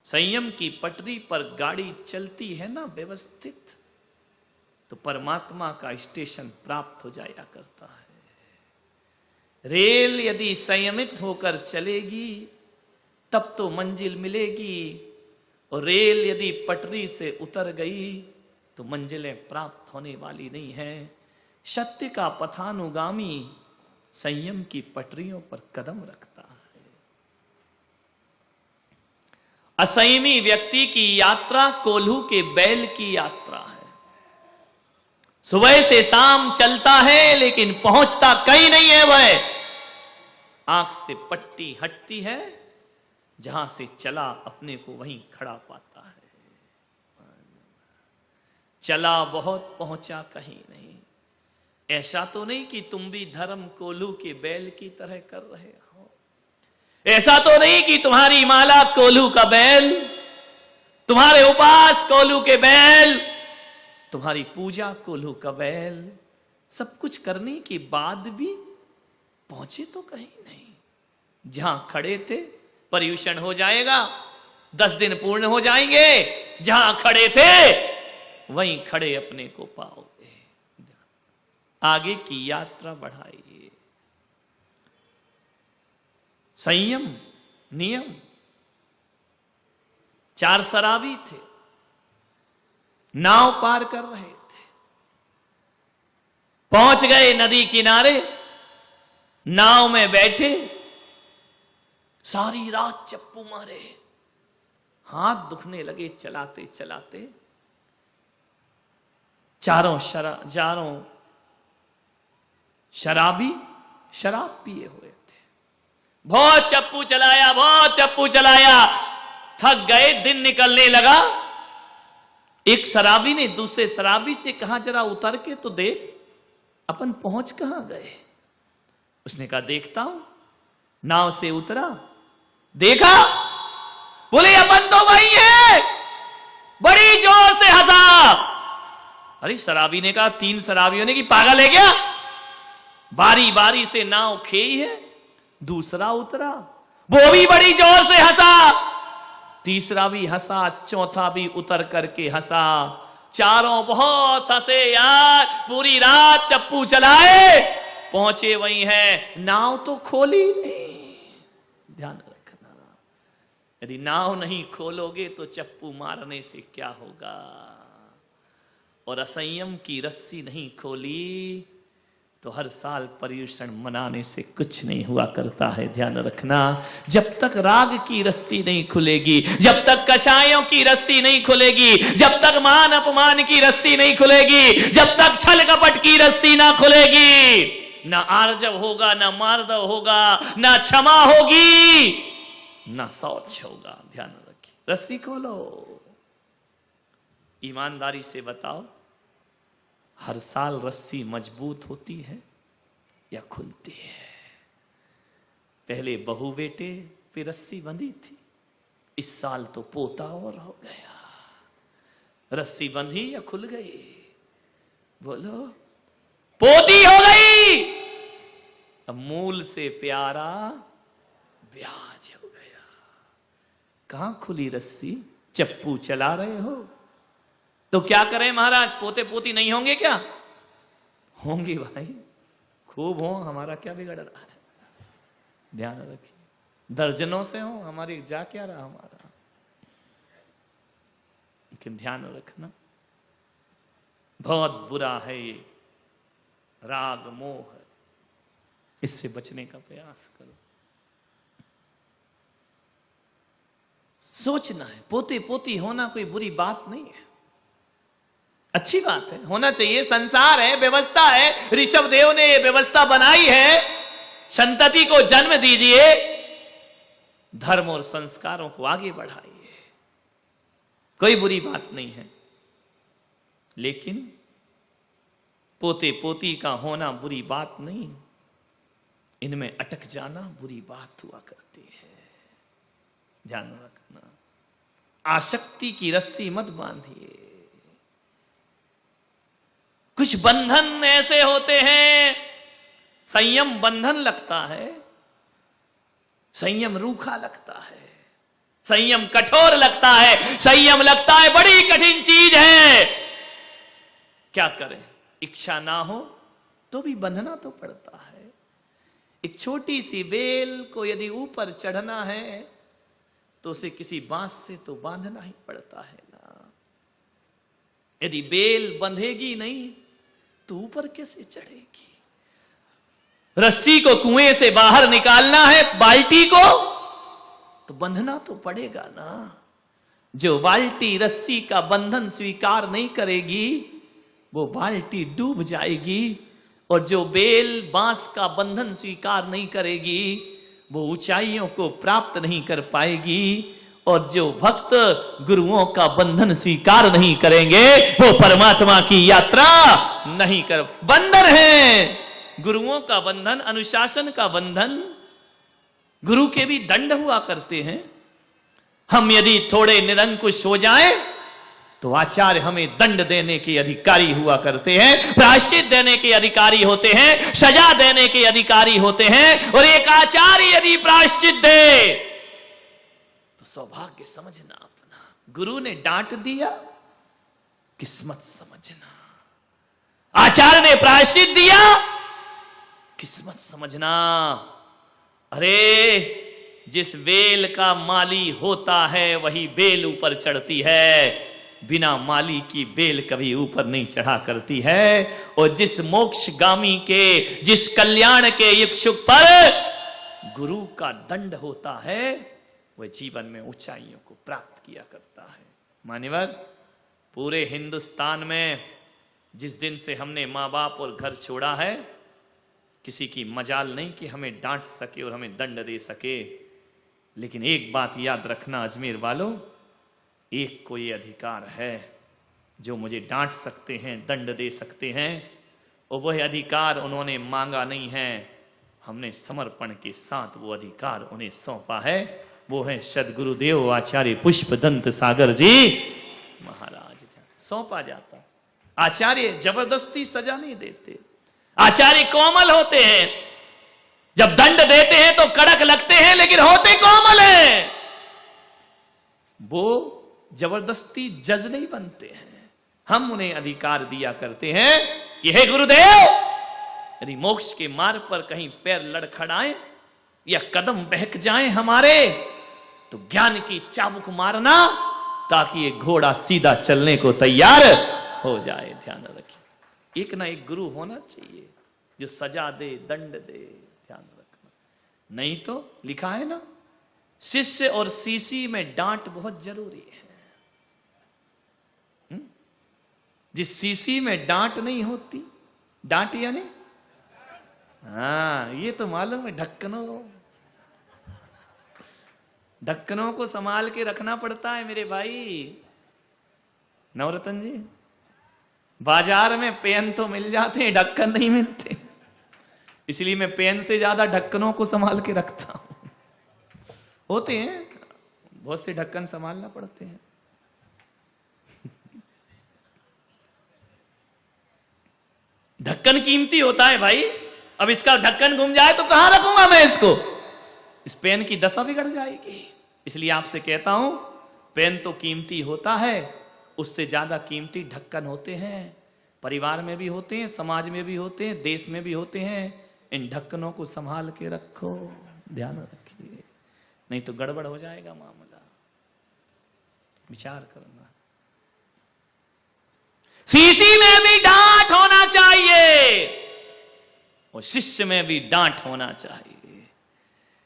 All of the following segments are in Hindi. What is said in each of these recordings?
संयम की पटरी पर गाड़ी चलती है ना व्यवस्थित, तो परमात्मा का स्टेशन प्राप्त हो जाया करता है। रेल यदि संयमित होकर चलेगी तब तो मंजिल मिलेगी, और रेल यदि पटरी से उतर गई तो मंजिलें प्राप्त होने वाली नहीं है। सत्य का पथानुगामी संयम की पटरियों पर कदम रखता है। असंयमी व्यक्ति की यात्रा कोल्हू के बैल की यात्रा है। सुबह से शाम चलता है लेकिन पहुंचता कहीं नहीं है। वह आंख से पट्टी हटती है, जहां से चला अपने को वहीं खड़ा पाता है। चला बहुत पहुंचा कहीं नहीं। ऐसा तो नहीं कि तुम भी धर्म कोल्हू के बैल की तरह कर रहे हो। ऐसा तो नहीं कि तुम्हारी माला कोल्हू का बैल, तुम्हारे उपास कोल्हू के बैल, तुम्हारी पूजा कोल्हू का बैल। सब कुछ करने के बाद भी पहुंचे तो कहीं नहीं। जहां खड़े थे पर्यूषण हो जाएगा, 10 दिन पूर्ण हो जाएंगे। जहां खड़े थे वहीं खड़े अपने को पाओगे। आगे की यात्रा बढ़ाइए। संयम, नियम। 4 शराबी थे, नाव पार कर रहे थे। पहुंच गए नदी किनारे, नाव में बैठे, सारी रात चप्पू मारे, हाथ दुखने लगे चलाते चलाते। चारों शराबी शराब पिए हुए थे। बहुत चप्पू चलाया, बहुत चप्पू चलाया, थक गए, दिन निकलने लगा। एक शराबी ने दूसरे शराबी से कहा, जरा उतर के तो देख अपन पहुंच कहां गए। उसने कहा देखता हूं। नाव से उतरा, देखा, बोले अपन तो वही है। बड़ी जोर से हंसा। अरे शराबी ने कहा, 3 शराबियों ने कि पागल है क्या, बारी बारी से नाव खेई है। दूसरा उतरा, वो भी बड़ी जोर से हंसा। तीसरा भी हंसा, चौथा भी उतर करके हंसा। चारों बहुत हंसे यार। पूरी रात चप्पू चलाए, पहुंचे वही है, नाव तो खोली नहीं। ध्यान रखना, यदि नाव नहीं खोलोगे तो चप्पू मारने से क्या होगा। और असंयम की रस्सी नहीं खोली तो हर साल पर्यूषण मनाने से कुछ नहीं हुआ करता है। ध्यान रखना, जब तक राग की रस्सी नहीं खुलेगी, जब तक कषायों की रस्सी नहीं खुलेगी, जब तक मान अपमान की रस्सी नहीं खुलेगी, जब तक छल कपट की रस्सी ना खुलेगी, ना आर्जव होगा, ना मार्दव होगा, ना क्षमा होगी, ना शौच होगा। ध्यान रखिए, रस्सी खोलो। ईमानदारी से बताओ, हर साल रस्सी मजबूत होती है या खुलती है। पहले बहू बेटे पे रस्सी बंधी थी, इस साल तो पोता और हो गया। रस्सी बंधी या खुल गई, बोलो। पोती हो गई। अब मूल से प्यारा ब्याज हो गया। कहां खुली रस्सी, चप्पू चला रहे हो तो क्या करें महाराज, पोते पोती नहीं होंगे क्या, होंगे भाई, खूब हो, हमारा क्या बिगड़ रहा है। ध्यान रखिए, दर्जनों से हो, हमारी जा क्या रहा हमारा। लेकिन ध्यान रखना, बहुत बुरा है ये राग मोह, इससे बचने का प्रयास करो। सोचना है, पोते पोती होना कोई बुरी बात नहीं है, अच्छी बात है, होना चाहिए। संसार है, व्यवस्था है, ऋषभ देव ने ये व्यवस्था बनाई है। संतति को जन्म दीजिए, धर्म और संस्कारों को आगे बढ़ाइए, कोई बुरी बात नहीं है। लेकिन पोते पोती का होना बुरी बात नहीं, इनमें अटक जाना बुरी बात हुआ करती है। ध्यान रखना, आसक्ति की रस्सी मत बांधिए। कुछ बंधन ऐसे होते हैं, संयम बंधन लगता है, संयम रूखा लगता है, संयम कठोर लगता है, संयम लगता है बड़ी कठिन चीज है। क्या करें, इच्छा ना हो तो भी बंधना तो पड़ता है। एक छोटी सी बेल को यदि ऊपर चढ़ना है तो उसे किसी बांस से तो बांधना ही पड़ता है ना। यदि बेल बंधेगी नहीं तो ऊपर कैसे चढ़ेगी। रस्सी को कुएं से बाहर निकालना है, बाल्टी को तो बंधना तो पड़ेगा ना। जो बाल्टी रस्सी का बंधन स्वीकार नहीं करेगी वो बाल्टी डूब जाएगी, और जो बेल बांस का बंधन स्वीकार नहीं करेगी वो ऊंचाइयों को प्राप्त नहीं कर पाएगी, और जो भक्त गुरुओं का बंधन स्वीकार नहीं करेंगे वो परमात्मा की यात्रा नहीं कर। बंधन है गुरुओं का बंधन, अनुशासन का बंधन। गुरु के भी दंड हुआ करते हैं। हम यदि थोड़े निरंकुश हो जाएं तो आचार्य हमें दंड देने के अधिकारी हुआ करते हैं, प्रायश्चित देने के अधिकारी होते हैं, सजा देने के अधिकारी होते हैं। और एक आचार्य यदि प्रायश्चित दे तो सौभाग्य समझना अपना। गुरु ने डांट दिया, किस्मत समझना। आचार्य ने प्रायश्चित दिया, किस्मत समझना। अरे जिस बेल का माली होता है वही बेल ऊपर चढ़ती है, बिना माली की बेल कभी ऊपर नहीं चढ़ा करती है। और जिस मोक्षगामी के, जिस कल्याण के इच्छुक पर गुरु का दंड होता है वह जीवन में ऊंचाइयों को प्राप्त किया करता है। मान्यवर, पूरे हिंदुस्तान में जिस दिन से हमने माँ बाप और घर छोड़ा है, किसी की मजाल नहीं कि हमें डांट सके और हमें दंड दे सके। लेकिन एक बात याद रखना अजमेर वालों, एक को ये अधिकार है जो मुझे डांट सकते हैं, दंड दे सकते हैं, और वह अधिकार उन्होंने मांगा नहीं है, हमने समर्पण के साथ वो अधिकार उन्हें सौंपा है। वो है सदगुरुदेव आचार्य पुष्पदंत सागर जी महाराज। सौंपा जाता। आचार्य जबरदस्ती सजा नहीं देते, आचार्य कोमल होते हैं। जब दंड देते हैं तो कड़क लगते हैं, लेकिन होते कोमल हैं। वो जबरदस्ती जज नहीं बनते हैं। हम उन्हें अधिकार दिया करते हैं कि हे गुरुदेव, यदि मोक्ष के मार्ग पर कहीं पैर लड़खड़ाएं या कदम बहक जाएं हमारे, तो ज्ञान की चाबुक मारना ताकि ये घोड़ा सीधा चलने को तैयार हो जाए। ध्यान रखिए, एक ना एक गुरु होना चाहिए जो सजा दे, दंड दे। ध्यान रखना, नहीं तो लिखा है ना, शिष्य और सीसी में डांट बहुत जरूरी है। जिस सीसी में डांट नहीं होती, डांट यानी, हाँ ये तो मालूम है, ढक्कनों को संभाल के रखना पड़ता है मेरे भाई। नवरत्न जी, बाजार में पेन तो मिल जाते हैं, ढक्कन नहीं मिलते, इसलिए मैं पेन से ज्यादा ढक्कनों को संभाल के रखता हूं। होते हैं बहुत से ढक्कन संभालना पड़ते हैं। ढक्कन कीमती होता है भाई। अब इसका ढक्कन घूम जाए तो कहां रखूंगा मैं इसको, इस पेन की दशा बिगड़ जाएगी। इसलिए आपसे कहता हूं, पेन तो कीमती होता है, उससे ज्यादा कीमती ढक्कन होते हैं। परिवार में भी होते हैं, समाज में भी होते हैं, देश में भी होते हैं। इन ढक्कनों को संभाल के रखो, ध्यान रखिए, नहीं तो गड़बड़ हो जाएगा मामला। विचार करना। सीसी में भी डांट होना चाहिए और शिष्य में भी डांट होना चाहिए।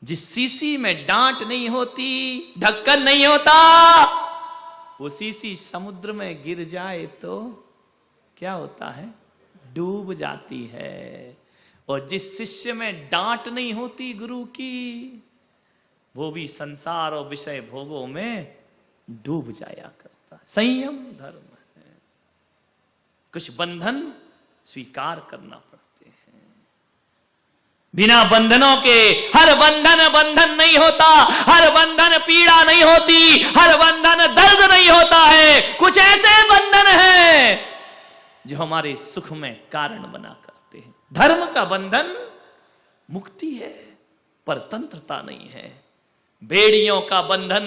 जिस सीसी में डांट नहीं होती, ढक्कन नहीं होता, वो सीसी समुद्र में गिर जाए तो क्या होता है, डूब जाती है। और जिस शिष्य में डांट नहीं होती गुरु की, वो भी संसार और विषय भोगों में डूब जाया करता है। संयम धर्म है। कुछ बंधन स्वीकार करना पड़ते हैं। बिना बंधनों के हर बंधन बंधन नहीं होता, हर बंधन पीड़ा नहीं होती, हर बंधन दर्द नहीं होता है। कुछ ऐसे बंधन हैं जो हमारे सुख में कारण बना करते हैं। धर्म का बंधन मुक्ति है, परतंत्रता नहीं है। बेड़ियों का बंधन,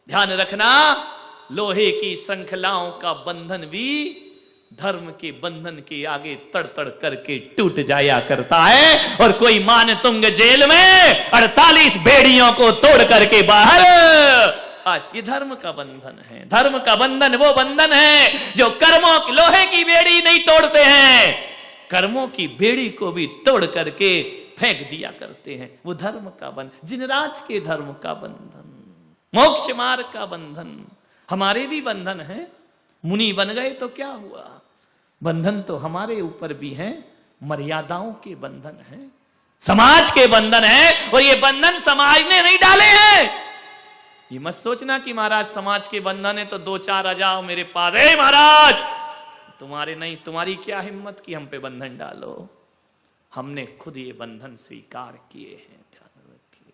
ध्यान रखना, लोहे की श्रृंखलाओं का बंधन भी धर्म के बंधन के आगे तड़ तड़ करके टूट जाया करता है। और कोई मान तुंग जेल में 48 बेड़ियों को तोड़ करके बाहर। आज ये धर्म का बंधन है। धर्म का बंधन वो बंधन है जो कर्मों की लोहे की बेड़ी नहीं तोड़ते हैं, कर्मों की बेड़ी को भी तोड़ करके फेंक दिया करते हैं। वो धर्म का बंधन, जिनराज के धर्म का बंधन, मोक्ष मार्ग का बंधन हमारे भी बंधन है। मुनि बन गए तो क्या हुआ, बंधन तो हमारे ऊपर भी है, मर्यादाओं के बंधन है, समाज के बंधन है। और ये बंधन समाज ने नहीं डाले हैं। ये मत सोचना कि महाराज समाज के बंधन है तो 2-4 आ जाओ मेरे पास, ए महाराज तुम्हारे नहीं, तुम्हारी क्या हिम्मत कि हम पे बंधन डालो। हमने खुद ये बंधन स्वीकार किए हैं। ध्यान रखिए,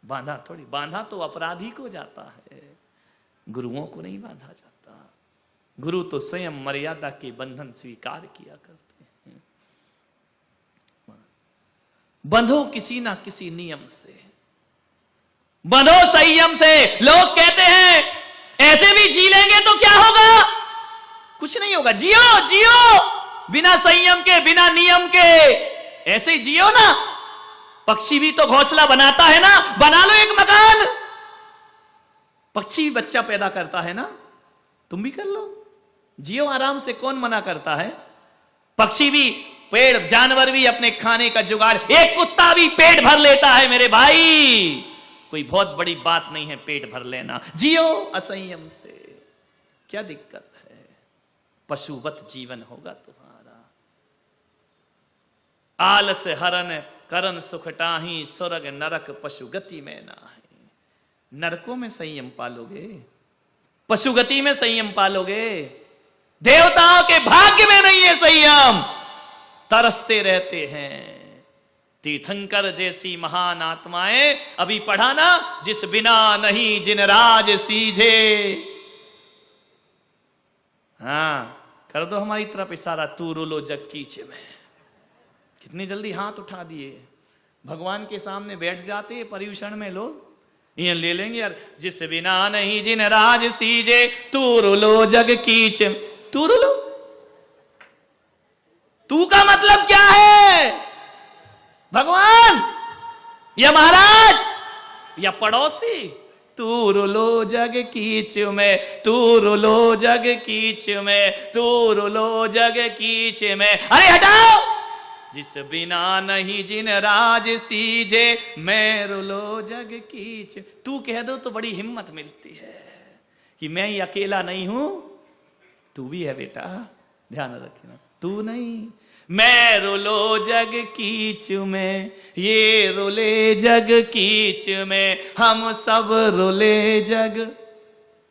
बांधा थोड़ी, बांधा तो अपराधी को जाता है, गुरुओं को नहीं बांधा जाता। गुरु तो स्वयं मर्यादा के बंधन स्वीकार किया करते हैं। बंधो किसी ना किसी नियम से, बंधो संयम से। लोग कहते हैं ऐसे भी जी लेंगे तो क्या होगा, कुछ नहीं होगा, जियो जियो बिना संयम के, बिना नियम के, ऐसे ही जियो ना। पक्षी भी तो घोंसला बनाता है ना, बना लो एक मकान। पक्षी भी बच्चा पैदा करता है ना, तुम भी कर लो, जियो आराम से, कौन मना करता है। पक्षी भी, पेड़ जानवर भी अपने खाने का जुगाड़, एक कुत्ता भी पेट भर लेता है मेरे भाई, कोई बहुत बड़ी बात नहीं है पेट भर लेना। जियो असंयम से, क्या दिक्कत है, पशुवत जीवन होगा तुम्हारा। आलस हरन करन सुखटाही, स्वर्ग नरक पशु गति में ना है। नरकों में संयम पालोगे, पशुगति में संयम पालोगे, देवताओं के भाग्य में नहीं है संयम, तरसते रहते हैं। तीर्थंकर जैसी महान आत्माएं, अभी पढ़ा ना, जिस बिना नहीं जिन राज सीझे। हाँ, कर दो हमारी तरफ इशारा, तू रुलो जग कीच में। कितनी जल्दी हाथ उठा दिए, भगवान के सामने बैठ जाते हैं पर्यूषण में लोग, ये ले लेंगे यार, जिस बिना नहीं जिन राज सीजे, तू रुलो जग कीच। तू रुलो, तू का मतलब क्या है, भगवान या महाराज या पड़ोसी। तू रुलो जग कीच में, तू रुलो जग कीच में, तू रुलो जग कीच में। अरे हटाओ, जिस बिना नहीं जिन राज सीजे, मैं रुलो जग कीच। तू कह दो तो बड़ी हिम्मत मिलती है कि मैं ही अकेला नहीं हूं, तू भी है बेटा, ध्यान रखना। तू नहीं, मैं रुलो जग कीच में, ये रुले जग कीच में, हम सब रुले जग